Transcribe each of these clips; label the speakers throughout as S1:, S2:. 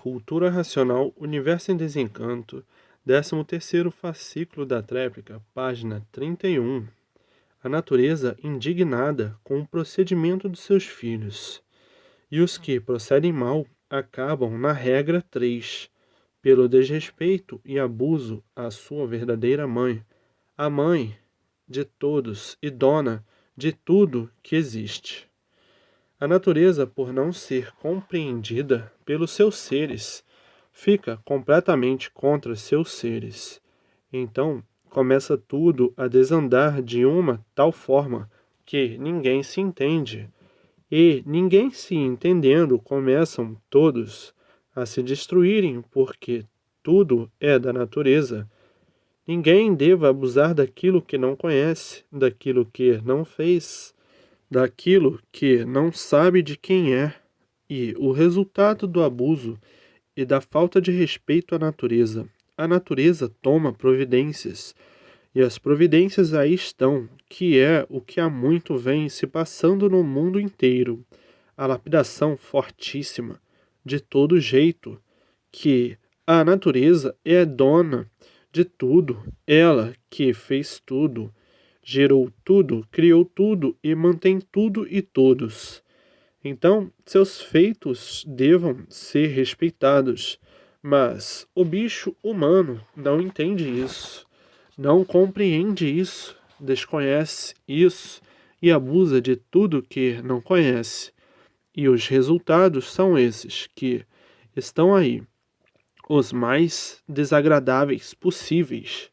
S1: Cultura Racional, Universo em Desencanto, 13º fascículo da tréplica, página 31. A natureza indignada com o procedimento dos seus filhos. E os que procedem mal acabam na regra 3, pelo desrespeito e abuso à sua verdadeira mãe, a mãe de todos e dona de tudo que existe. A natureza, por não ser compreendida pelos seus seres, fica completamente contra seus seres. Então, começa tudo a desandar de uma tal forma que ninguém se entende. E, ninguém se entendendo, começam todos a se destruírem, porque tudo é da natureza. Ninguém deva abusar daquilo que não conhece, daquilo que não fez, daquilo que não sabe de quem é, e o resultado do abuso e da falta de respeito à natureza. A natureza toma providências, e as providências aí estão, que é o que há muito vem se passando no mundo inteiro. A lapidação fortíssima, de todo jeito, que a natureza é dona de tudo, ela que fez tudo, gerou tudo, criou tudo e mantém tudo e todos. Então, seus feitos devam ser respeitados, mas o bicho humano não entende isso, não compreende isso, desconhece isso e abusa de tudo que não conhece. E os resultados são esses que estão aí, os mais desagradáveis possíveis.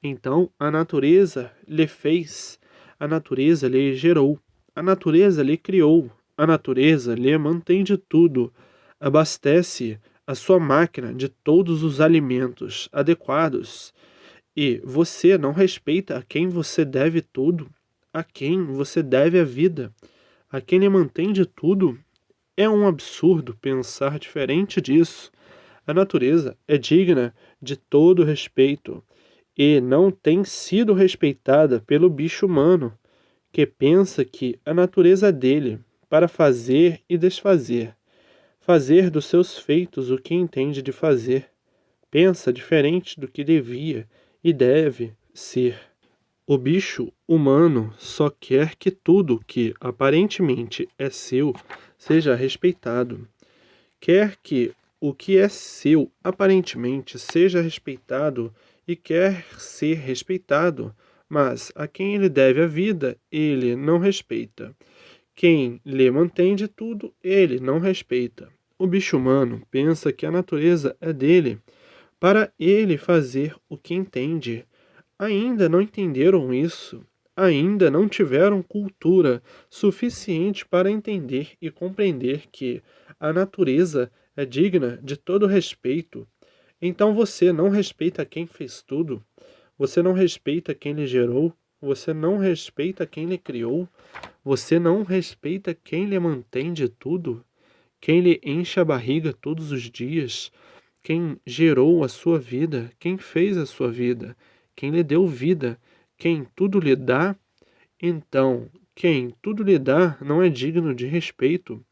S1: Então, a natureza lhe fez, a natureza lhe gerou, a natureza lhe criou, a natureza lhe mantém de tudo, abastece a sua máquina de todos os alimentos adequados. E você não respeita a quem você deve tudo, a quem você deve a vida, a quem lhe mantém de tudo. É um absurdo pensar diferente disso. A natureza é digna de todo respeito e não tem sido respeitada pelo bicho humano, que pensa que a natureza é dele para fazer e desfazer, fazer dos seus feitos o que entende de fazer, pensa diferente do que devia e deve ser. O bicho humano só quer que tudo que aparentemente é seu seja respeitado. Quer que o que é seu aparentemente seja respeitado e quer ser respeitado, mas a quem ele deve a vida, ele não respeita. Quem lhe mantém de tudo, ele não respeita. O bicho humano pensa que a natureza é dele, para ele fazer o que entende. Ainda não entenderam isso. Ainda não tiveram cultura suficiente para entender e compreender que a natureza é digna de todo respeito. Então você não respeita quem fez tudo, você não respeita quem lhe gerou, você não respeita quem lhe criou, você não respeita quem lhe mantém de tudo, quem lhe enche a barriga todos os dias, quem gerou a sua vida, quem fez a sua vida, quem lhe deu vida, quem tudo lhe dá. Então, quem tudo lhe dá não é digno de respeito,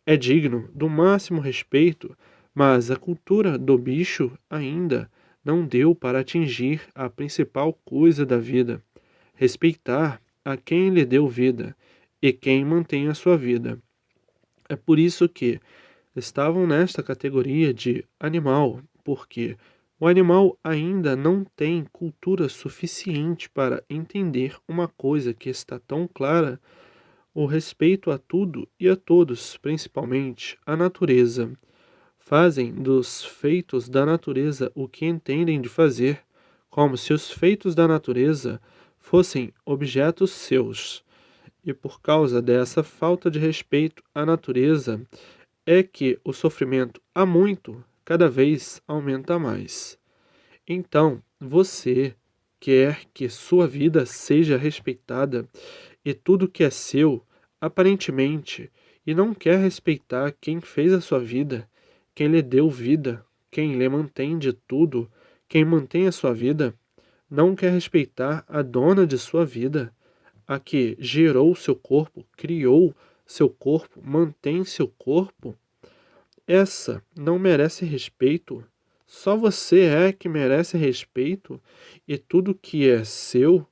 S1: é digno do máximo respeito, mas a cultura do bicho ainda não deu para atingir a principal coisa da vida: respeitar a quem lhe deu vida e quem mantém a sua vida. É por isso que estavam nesta categoria de animal, porque o animal ainda não tem cultura suficiente para entender uma coisa que está tão clara: o respeito a tudo e a todos, principalmente a natureza. Fazem dos feitos da natureza o que entendem de fazer, como se os feitos da natureza fossem objetos seus. E por causa dessa falta de respeito à natureza, é que o sofrimento há muito, cada vez aumenta mais. Então, você quer que sua vida seja respeitada e tudo que é seu, aparentemente, e não quer respeitar quem fez a sua vida, quem lhe deu vida, quem lhe mantém de tudo, quem mantém a sua vida, não quer respeitar a dona de sua vida, a que gerou seu corpo, criou seu corpo, mantém seu corpo. essa não merece respeito? Só você é que merece respeito e tudo que é seu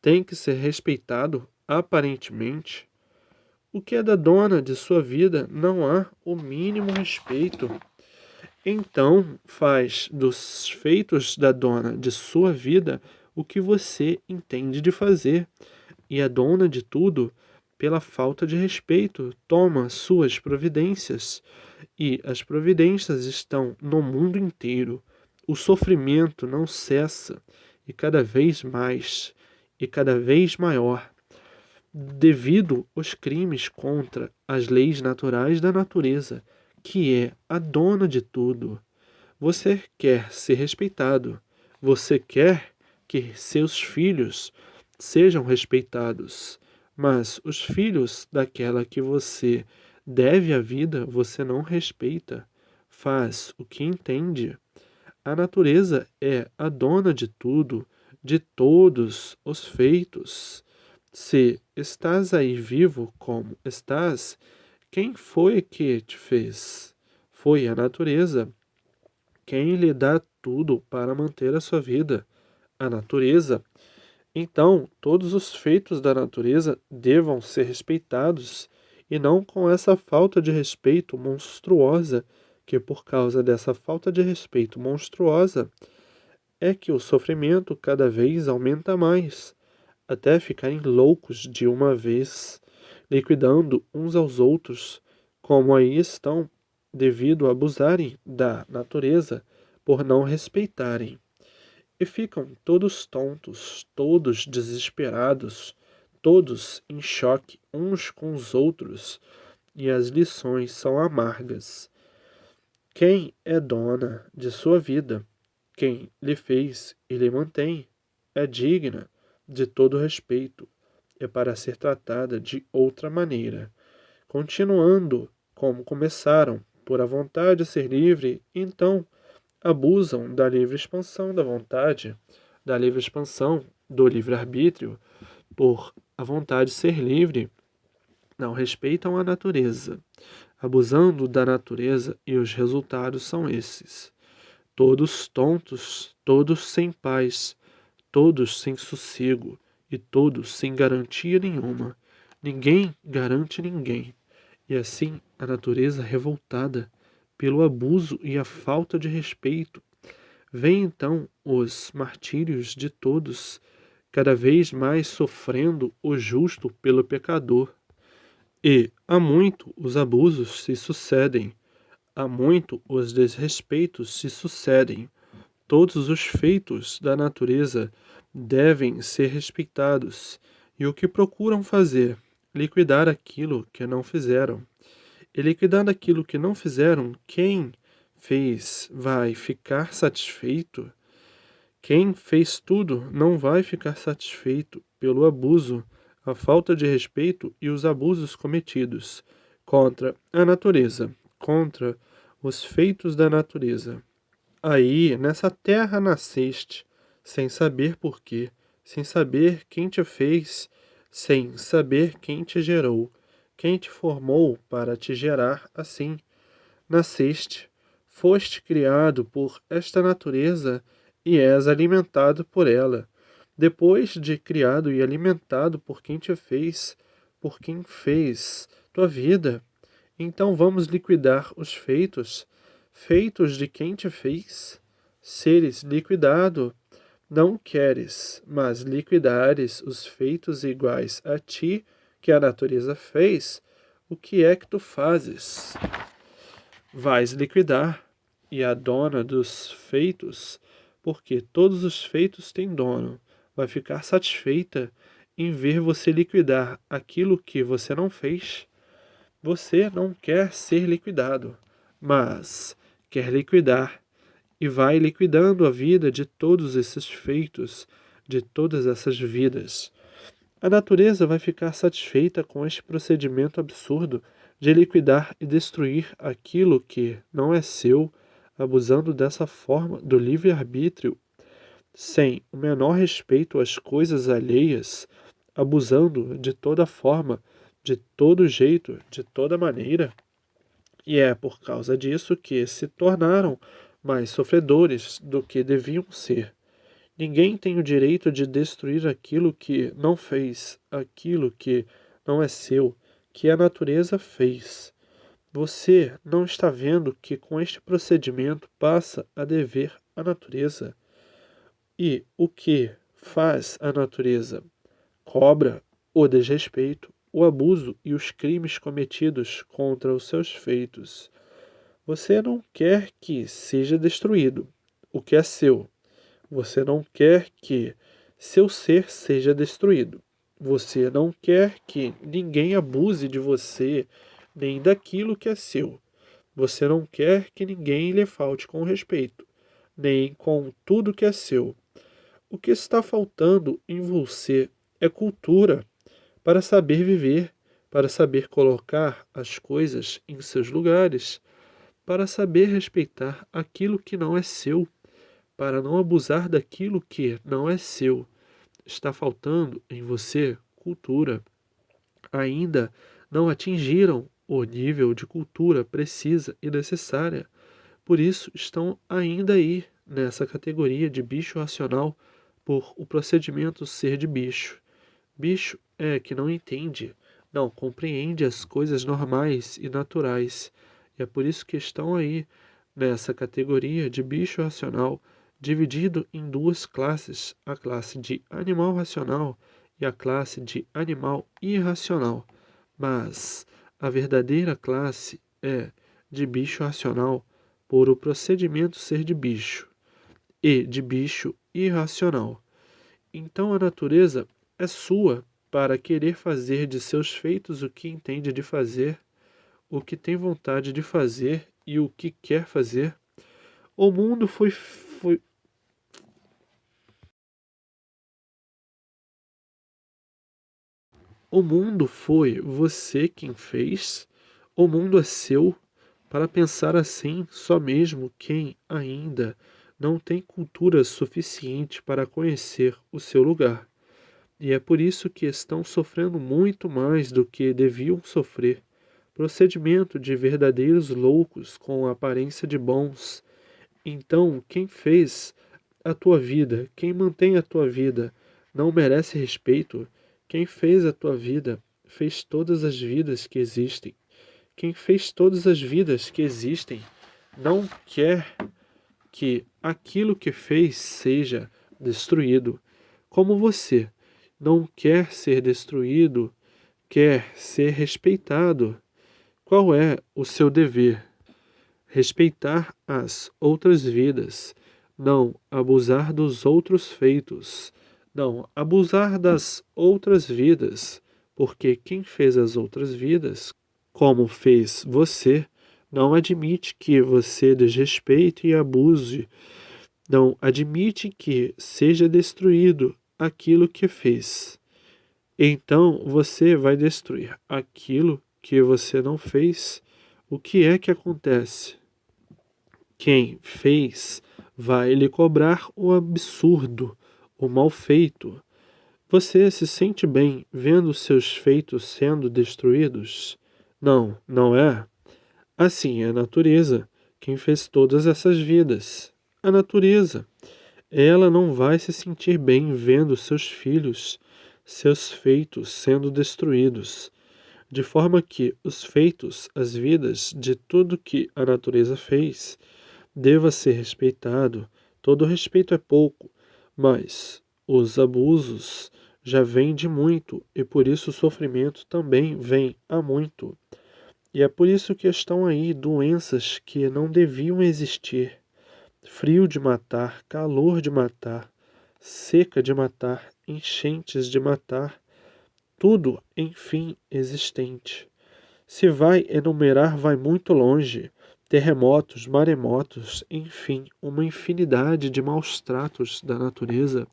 S1: tem que ser respeitado aparentemente? O que é da dona de sua vida não há o mínimo respeito. Então faz dos feitos da dona de sua vida o que você entende de fazer, e a dona de tudo, pela falta de respeito, toma suas providências, e as providências estão no mundo inteiro. O sofrimento não cessa, e cada vez mais, e cada vez maior, devido aos crimes contra as leis naturais da natureza, que é a dona de tudo. Você quer ser respeitado. Você quer que seus filhos sejam respeitados. Mas os filhos daquela que você deve a vida, você não respeita. Faz o que entende. A natureza é a dona de tudo, de todos os feitos. Se estás aí vivo como estás, quem foi que te fez? Foi a natureza. Quem lhe dá tudo para manter a sua vida? A natureza. Então, todos os feitos da natureza devam ser respeitados, e não com essa falta de respeito monstruosa, que por causa dessa falta de respeito monstruosa é que o sofrimento cada vez aumenta mais, até ficarem loucos de uma vez, liquidando uns aos outros, como aí estão, devido a abusarem da natureza por não respeitarem. E ficam todos tontos, todos desesperados, todos em choque uns com os outros, e as lições são amargas. Quem é dona de sua vida, quem lhe fez e lhe mantém, é digna de todo respeito, é para ser tratada de outra maneira, continuando como começaram, por a vontade ser livre, então abusam da livre expansão da vontade, da livre expansão do livre-arbítrio, por a vontade ser livre, não respeitam a natureza, abusando da natureza, e os resultados são esses. Todos tontos, todos sem paz, todos sem sossego e todos sem garantia nenhuma. Ninguém garante ninguém. E assim a natureza revoltada pelo abuso e a falta de respeito. Vem então os martírios de todos, cada vez mais sofrendo o justo pelo pecador. E há muito os abusos se sucedem, há muito os desrespeitos se sucedem. Todos os feitos da natureza devem ser respeitados, e o que procuram fazer? Liquidar aquilo que não fizeram. E liquidando aquilo que não fizeram, quem fez vai ficar satisfeito? Quem fez tudo não vai ficar satisfeito pelo abuso, a falta de respeito e os abusos cometidos contra a natureza, contra os feitos da natureza. Aí, nessa terra nasceste, sem saber por quê, sem saber quem te fez, sem saber quem te gerou, quem te formou para te gerar assim. Nasceste, foste criado por esta natureza e és alimentado por ela. Depois de criado e alimentado por quem te fez, por quem fez tua vida, então vamos liquidar os feitos, feitos de quem te fez. Seres liquidado, não queres, mas liquidares os feitos iguais a ti que a natureza fez, o que é que tu fazes? Vais liquidar, e a dona dos feitos, porque todos os feitos têm dono, vai ficar satisfeita em ver você liquidar aquilo que você não fez. Você não quer ser liquidado, mas quer liquidar, e vai liquidando a vida de todos esses feitos, de todas essas vidas. A natureza vai ficar satisfeita com este procedimento absurdo de liquidar e destruir aquilo que não é seu, abusando dessa forma do livre-arbítrio, sem o menor respeito às coisas alheias, abusando de toda forma, de todo jeito, de toda maneira. E é por causa disso que se tornaram mais sofredores do que deviam ser. Ninguém tem o direito de destruir aquilo que não fez, aquilo que não é seu, que a natureza fez. Você não está vendo que com este procedimento passa a dever à natureza. E o que faz a natureza? Cobra o desrespeito, o abuso e os crimes cometidos contra os seus feitos. Você não quer que seja destruído o que é seu. Você não quer que seu ser seja destruído. Você não quer que ninguém abuse de você nem daquilo que é seu. Você não quer que ninguém lhe falte com respeito, nem com tudo que é seu. O que está faltando em você é cultura para saber viver, para saber colocar as coisas em seus lugares, para saber respeitar aquilo que não é seu, para não abusar daquilo que não é seu. Está faltando em você cultura. Ainda não atingiram o nível de cultura precisa e necessária. Por isso estão ainda aí nessa categoria de bicho racional por o procedimento ser de bicho. Bicho é que não entende, não compreende as coisas normais e naturais. E é por isso que estão aí nessa categoria de bicho racional, dividido em duas classes, a classe de animal racional e a classe de animal irracional. Mas a verdadeira classe é de bicho racional por o procedimento ser de bicho e de bicho irracional. Então a natureza é sua para querer fazer de seus feitos o que entende de fazer, o que tem vontade de fazer e o que quer fazer. O mundo o mundo foi você quem fez. O mundo é seu. Para pensar assim, só mesmo quem ainda não tem cultura suficiente para conhecer o seu lugar. E é por isso que estão sofrendo muito mais do que deviam sofrer. Procedimento de verdadeiros loucos com a aparência de bons. Então, quem fez a tua vida, quem mantém a tua vida, não merece respeito? Quem fez a tua vida, fez todas as vidas que existem. Quem fez todas as vidas que existem, não quer que aquilo que fez seja destruído, como você não quer ser destruído, quer ser respeitado. Qual é o seu dever? Respeitar as outras vidas, não abusar dos outros feitos, não abusar das outras vidas, porque quem fez as outras vidas, como fez você, não admite que você desrespeite e abuse, não admite que seja destruído aquilo que fez. Então você vai destruir aquilo que você não fez. O que é que acontece? Quem fez vai lhe cobrar o absurdo, o mal feito. Você se sente bem vendo seus feitos sendo destruídos? Não, não é? Assim é a natureza, quem fez todas essas vidas. A natureza. Ela não vai se sentir bem vendo seus filhos, seus feitos sendo destruídos, de forma que os feitos, as vidas de tudo que a natureza fez, deva ser respeitado. Todo respeito é pouco, mas os abusos já vêm de muito e por isso o sofrimento também vem a muito. E é por isso que estão aí doenças que não deviam existir. Frio de matar, calor de matar, seca de matar, enchentes de matar, tudo, enfim, existente. Se vai enumerar, vai muito longe. Terremotos, maremotos, enfim, uma infinidade de maus tratos da natureza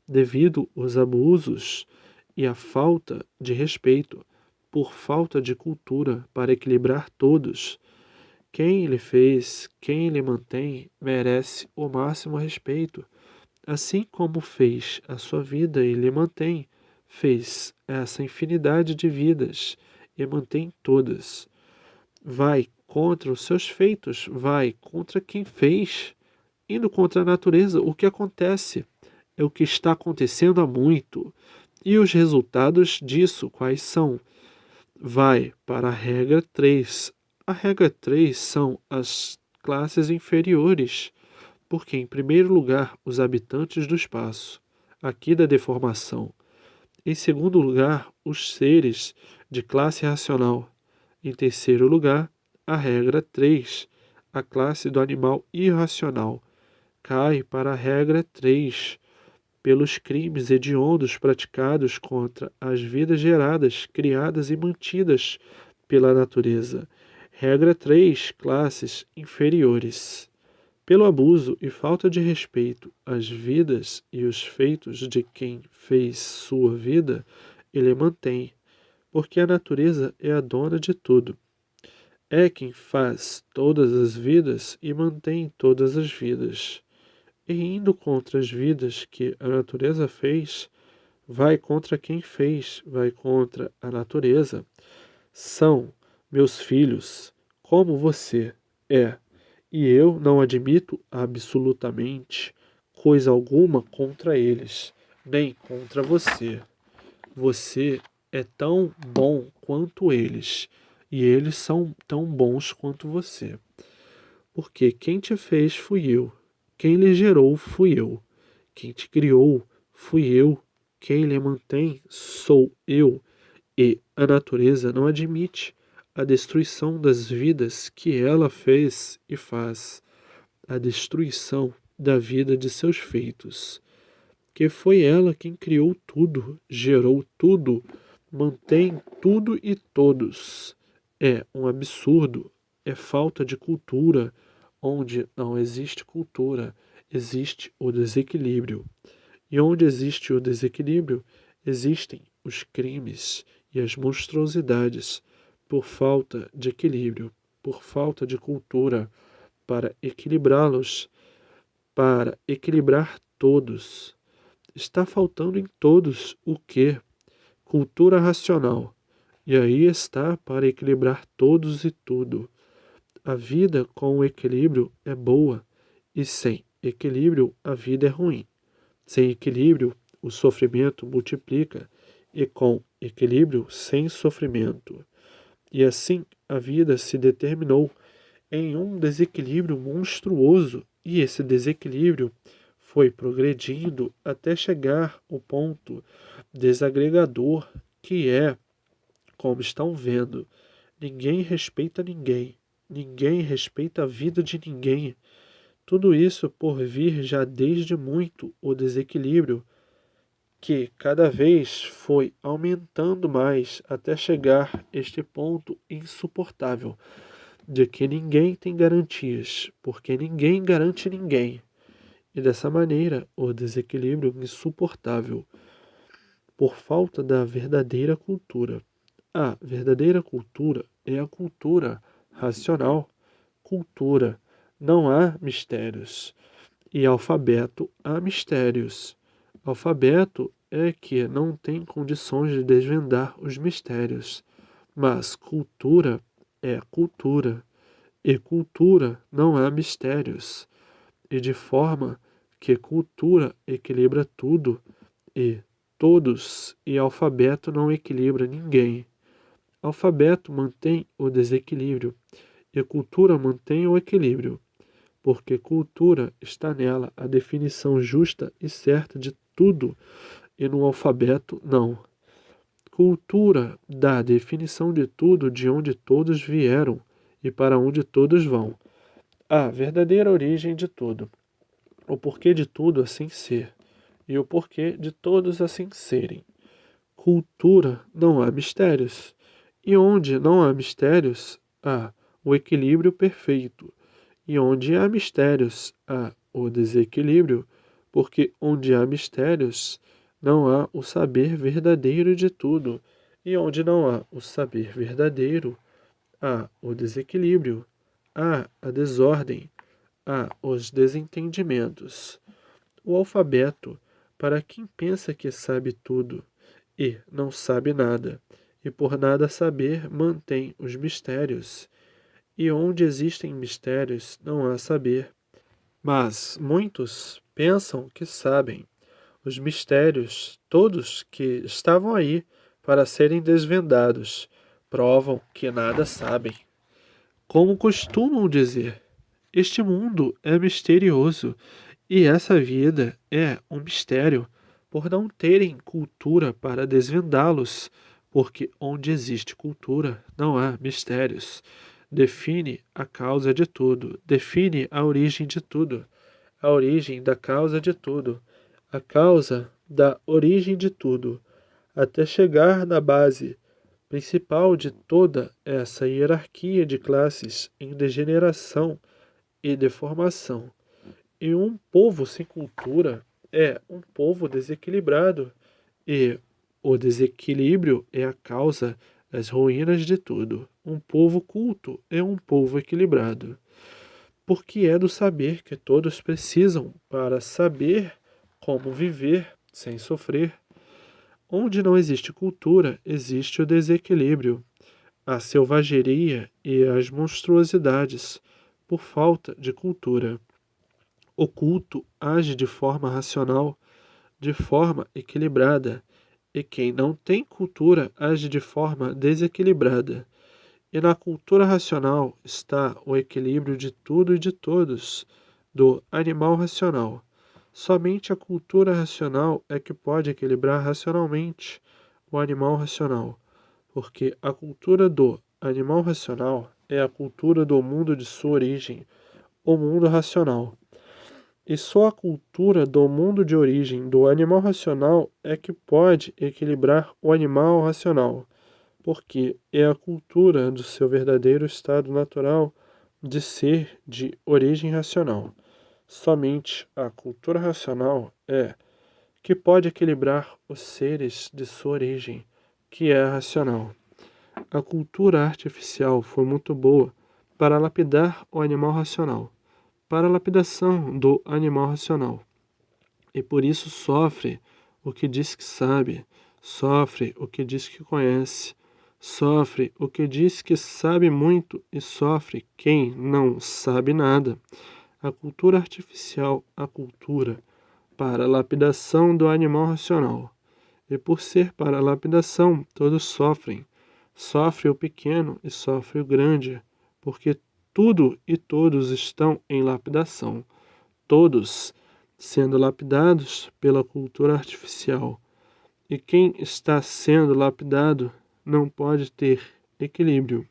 S1: devido aos abusos e à falta de respeito, por falta de cultura para equilibrar todos. Quem lhe fez, quem lhe mantém, merece o máximo respeito, assim como fez a sua vida e lhe mantém, fez essa infinidade de vidas e mantém todas. Vai contra os seus feitos, vai contra quem fez. Indo contra a natureza, o que acontece é o que está acontecendo há muito. E os resultados disso quais são? Vai para a regra 3. A regra 3 são as classes inferiores, porque, em primeiro lugar, os habitantes do espaço, aqui da deformação. Em segundo lugar, os seres de classe racional. Em terceiro lugar, a regra 3, a classe do animal irracional, cai para a regra 3, pelos crimes hediondos praticados contra as vidas geradas, criadas e mantidas pela natureza. Regra 3, classes inferiores. Pelo abuso e falta de respeito às vidas e os feitos de quem fez sua vida, ele mantém, porque a natureza é a dona de tudo. É quem faz todas as vidas e mantém todas as vidas. E indo contra as vidas que a natureza fez, vai contra quem fez, vai contra a natureza. São meus filhos, como você é. E eu não admito absolutamente coisa alguma contra eles, nem contra você. Você é tão bom quanto eles, e eles são tão bons quanto você. Porque quem te fez fui eu, quem lhe gerou fui eu, quem te criou fui eu, quem lhe mantém sou eu, e a natureza não admite a destruição das vidas que ela fez e faz, a destruição da vida de seus feitos, que foi ela quem criou tudo, gerou tudo, mantém tudo e todos. É um absurdo, é falta de cultura. Onde não existe cultura, existe o desequilíbrio. E onde existe o desequilíbrio, existem os crimes e as monstruosidades por falta de equilíbrio, por falta de cultura para equilibrá-los, para equilibrar todos. Está faltando em todos o que? Cultura racional. E aí está para equilibrar todos e tudo. A vida com equilíbrio é boa, e sem equilíbrio a vida é ruim. Sem equilíbrio, o sofrimento multiplica, e com equilíbrio, sem sofrimento. E assim a vida se determinou em um desequilíbrio monstruoso, e esse desequilíbrio foi progredindo até chegar ao ponto desagregador que é, como estão vendo, ninguém respeita ninguém. Ninguém respeita a vida de ninguém. Tudo isso por vir já desde muito o desequilíbrio, que cada vez foi aumentando mais até chegar este ponto insuportável, de que ninguém tem garantias, porque ninguém garante ninguém. E dessa maneira, o desequilíbrio insuportável, por falta da verdadeira cultura. A verdadeira cultura é a cultura racional. Cultura, não há mistérios. E alfabeto, há mistérios. Alfabeto é que não tem condições de desvendar os mistérios. Mas cultura é cultura. E cultura não há mistérios. E de forma que cultura equilibra tudo e todos, e alfabeto não equilibra ninguém. Alfabeto mantém o desequilíbrio e cultura mantém o equilíbrio, porque cultura está nela a definição justa e certa de tudo, e no alfabeto não. Cultura dá a definição de tudo, de onde todos vieram e para onde todos vão. A verdadeira origem de tudo, o porquê de tudo assim ser, e o porquê de todos assim serem. Cultura não há mistérios, e onde não há mistérios, há o equilíbrio perfeito, e onde há mistérios, há o desequilíbrio, porque onde há mistérios, não há o saber verdadeiro de tudo, e onde não há o saber verdadeiro, há o desequilíbrio, há a desordem, há os desentendimentos. O alfabeto, para quem pensa que sabe tudo e não sabe nada, e por nada saber mantém os mistérios, e onde existem mistérios não há saber. Mas muitos pensam que sabem os mistérios, todos que estavam aí para serem desvendados, provam que nada sabem. Como costumam dizer, este mundo é misterioso e essa vida é um mistério, por não terem cultura para desvendá-los, porque onde existe cultura não há mistérios. Define a causa de tudo, define a origem de tudo, a origem da causa de tudo, a causa da origem de tudo, até chegar na base principal de toda essa hierarquia de classes em degeneração e deformação. E um povo sem cultura é um povo desequilibrado, e o desequilíbrio é a causa das ruínas de tudo. Um povo culto é um povo equilibrado, porque é do saber que todos precisam para saber como viver sem sofrer. Onde não existe cultura, existe o desequilíbrio, a selvageria e as monstruosidades, por falta de cultura. O culto age de forma racional, de forma equilibrada, e quem não tem cultura age de forma desequilibrada. E na cultura racional está o equilíbrio de tudo e de todos, do animal racional. Somente a cultura racional é que pode equilibrar racionalmente o animal racional, porque a cultura do animal racional é a cultura do mundo de sua origem, o mundo racional. E só a cultura do mundo de origem do animal racional é que pode equilibrar o animal racional, porque é a cultura do seu verdadeiro estado natural de ser de origem racional. Somente a cultura racional é que pode equilibrar os seres de sua origem, que é racional. A cultura artificial foi muito boa para lapidar o animal racional, para a lapidação do animal racional. E por isso sofre o que diz que sabe, sofre o que diz que conhece, sofre o que diz que sabe muito e sofre quem não sabe nada. A cultura artificial, a cultura para a lapidação do animal racional. E por ser para a lapidação, todos sofrem. Sofre o pequeno e sofre o grande, porque tudo e todos estão em lapidação, todos sendo lapidados pela cultura artificial. E quem está sendo lapidado não pode ter equilíbrio,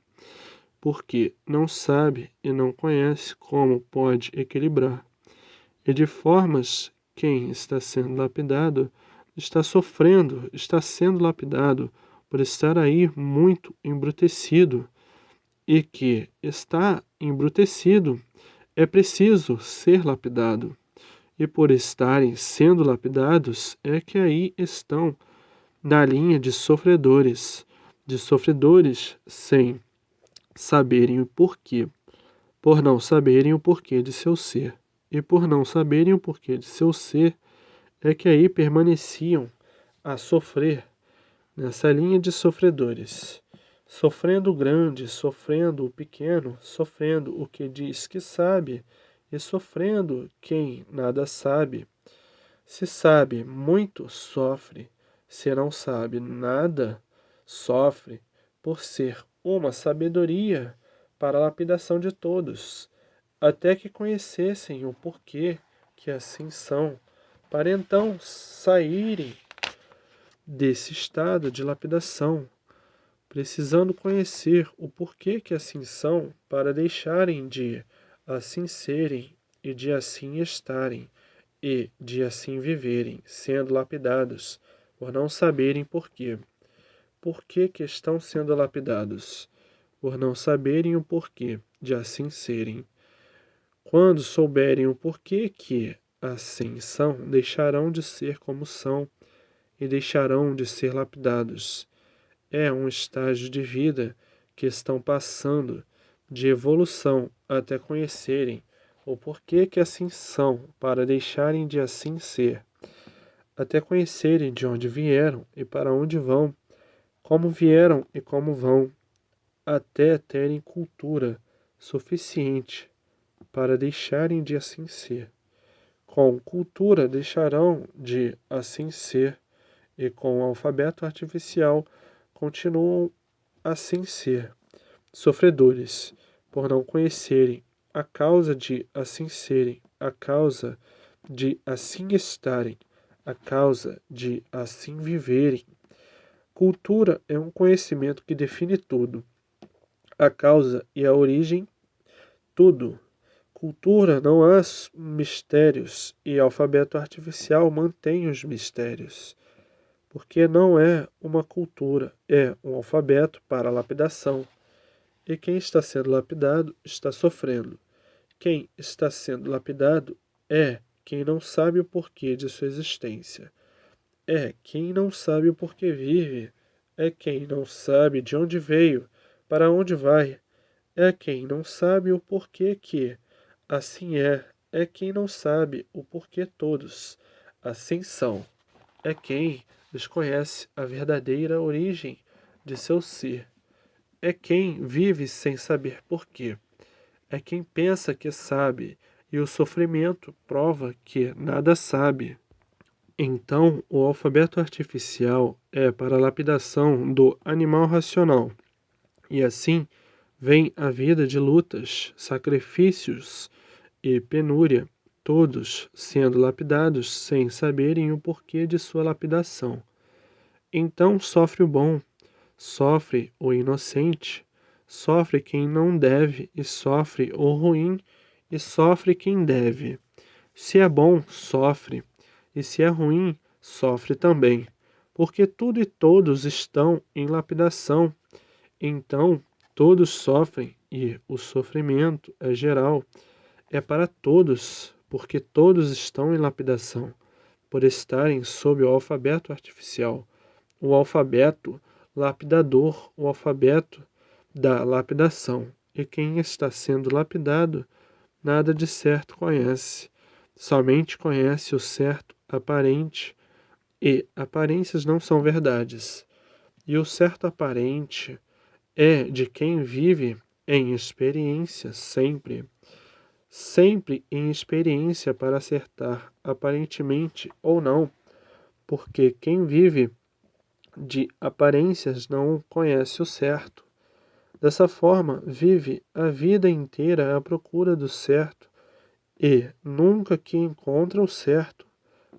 S1: porque não sabe e não conhece como pode equilibrar. E de formas, quem está sendo lapidado está sofrendo, está sendo lapidado por estar aí muito embrutecido, e que está embrutecido é preciso ser lapidado. E por estarem sendo lapidados é que aí estão na linha de sofredores sem saberem o porquê, por não saberem o porquê de seu ser. E por não saberem o porquê de seu ser, é que aí permaneciam a sofrer nessa linha de sofredores, sofrendo o grande, sofrendo o pequeno, sofrendo o que diz que sabe e sofrendo quem nada sabe. Se sabe muito, sofre. Se não sabe nada, sofre, por ser uma sabedoria para a lapidação de todos, até que conhecessem o porquê que assim são, para então saírem desse estado de lapidação, precisando conhecer o porquê que assim são, para deixarem de assim serem e de assim estarem e de assim viverem, sendo lapidados, por não saberem porquê. Por que que estão sendo lapidados? Por não saberem o porquê de assim serem. Quando souberem o porquê que assim são, deixarão de ser como são e deixarão de ser lapidados. É um estágio de vida que estão passando, de evolução, até conhecerem o porquê que assim são, para deixarem de assim ser, até conhecerem de onde vieram e para onde vão, como vieram e como vão, até terem cultura suficiente para deixarem de assim ser. Com cultura deixarão de assim ser, e com o alfabeto artificial continuam assim ser. Sofredores, por não conhecerem a causa de assim serem, a causa de assim estarem, a causa de assim viverem. Cultura é um conhecimento que define tudo, a causa e a origem, tudo. Cultura não há mistérios e alfabeto artificial mantém os mistérios, porque não é uma cultura, é um alfabeto para lapidação. E quem está sendo lapidado está sofrendo. Quem está sendo lapidado é quem não sabe o porquê de sua existência. É quem não sabe o porquê vive. É quem não sabe de onde veio, para onde vai. É quem não sabe o porquê que assim é. É quem não sabe o porquê todos assim são. É quem desconhece a verdadeira origem de seu ser. É quem vive sem saber porquê. É quem pensa que sabe, e o sofrimento prova que nada sabe. Então, o alfabeto artificial é para a lapidação do animal racional, e assim vem a vida de lutas, sacrifícios e penúria, todos sendo lapidados sem saberem o porquê de sua lapidação. Então sofre o bom, sofre o inocente, sofre quem não deve, e sofre o ruim, e sofre quem deve. Se é bom, sofre, e se é ruim, sofre também, porque tudo e todos estão em lapidação. Então, todos sofrem, e o sofrimento é geral, é para todos, porque todos estão em lapidação, por estarem sob o alfabeto artificial, o alfabeto lapidador, o alfabeto da lapidação. E quem está sendo lapidado, nada de certo conhece, somente conhece o certo aparente, e aparências não são verdades. E o certo aparente é de quem vive em experiência sempre. Sempre em experiência para acertar, aparentemente ou não, porque quem vive de aparências não conhece o certo. Dessa forma, vive a vida inteira à procura do certo e nunca que encontra o certo,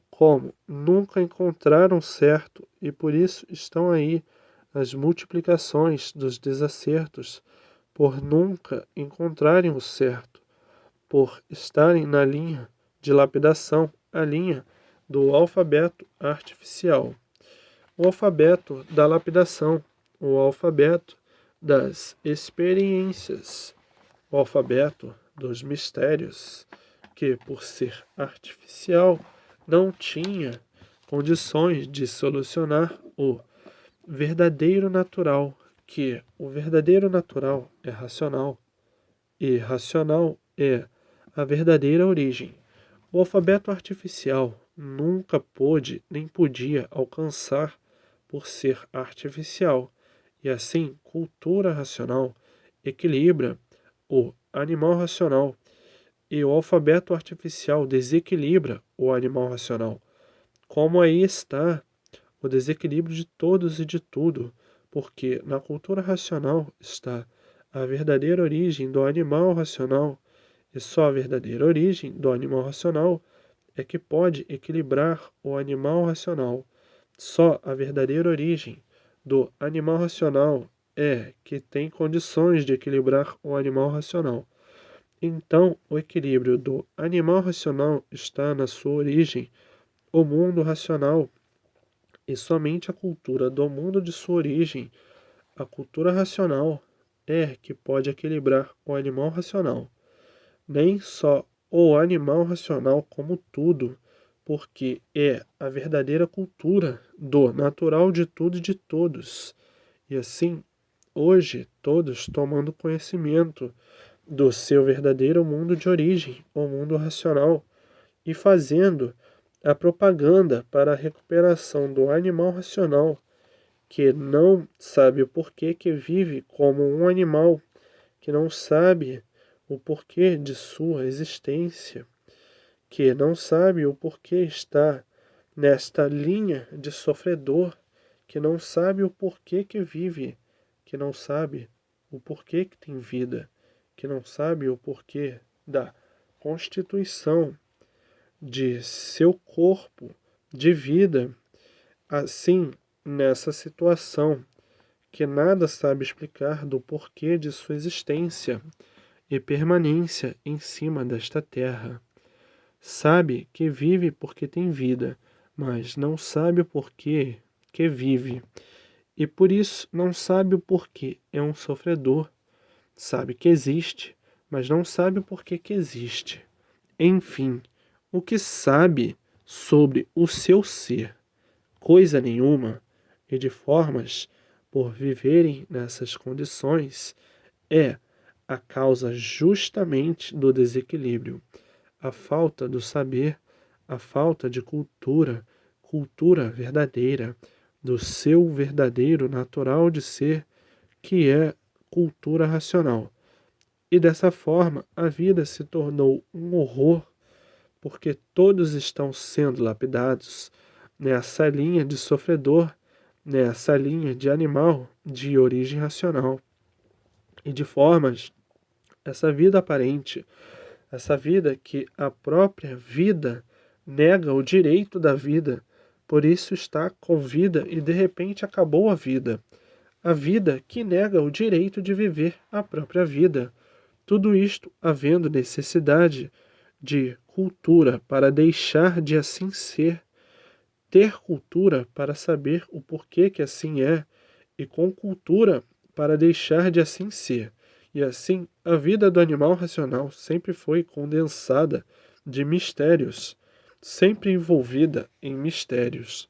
S1: como nunca encontraram certo, e por isso estão aí as multiplicações dos desacertos, por nunca encontrarem o certo, por estarem na linha de lapidação, a linha do alfabeto artificial. O alfabeto da lapidação, o alfabeto das experiências, o alfabeto dos mistérios, que, por ser artificial, não tinha condições de solucionar o verdadeiro natural, que o verdadeiro natural é racional, e racional é a verdadeira origem. O alfabeto artificial nunca pôde nem podia alcançar por ser artificial, e assim cultura racional equilibra o animal racional, e o alfabeto artificial desequilibra o animal racional. Como aí está o desequilíbrio de todos e de tudo, porque na cultura racional está a verdadeira origem do animal racional, e só a verdadeira origem do animal racional é que pode equilibrar o animal racional. Só a verdadeira origem do animal racional é que tem condições de equilibrar o animal racional. Então, o equilíbrio do animal racional está na sua origem, o mundo racional, e somente a cultura do mundo de sua origem, a cultura racional, é que pode equilibrar o animal racional. Nem só o animal racional como tudo, porque é a verdadeira cultura do natural de tudo e de todos. E assim, hoje, todos tomando conhecimento do seu verdadeiro mundo de origem, o mundo racional, e fazendo a propaganda para a recuperação do animal racional, que não sabe o porquê que vive como um animal, que não sabe o porquê de sua existência, que não sabe o porquê está nesta linha de sofredor, que não sabe o porquê que vive, que não sabe o porquê que tem vida, que não sabe o porquê da constituição de seu corpo de vida, assim, nessa situação, que nada sabe explicar do porquê de sua existência e permanência em cima desta terra. Sabe que vive porque tem vida, mas não sabe o porquê que vive, e por isso não sabe o porquê é um sofredor. Sabe que existe, mas não sabe o porquê que existe. Enfim, o que sabe sobre o seu ser? Coisa nenhuma, e de formas por viverem nessas condições é a causa justamente do desequilíbrio, a falta do saber, a falta de cultura, cultura verdadeira, do seu verdadeiro natural de ser, que é cultura racional. E dessa forma, a vida se tornou um horror, porque todos estão sendo lapidados nessa linha de sofredor, nessa linha de animal de origem racional. E de formas, essa vida aparente, essa vida que a própria vida nega o direito da vida, por isso está com vida e de repente acabou a vida. A vida que nega o direito de viver a própria vida. Tudo isto havendo necessidade de cultura para deixar de assim ser, ter cultura para saber o porquê que assim é, e com cultura para deixar de assim ser. E assim, a vida do animal racional sempre foi condensada de mistérios, sempre envolvida em mistérios.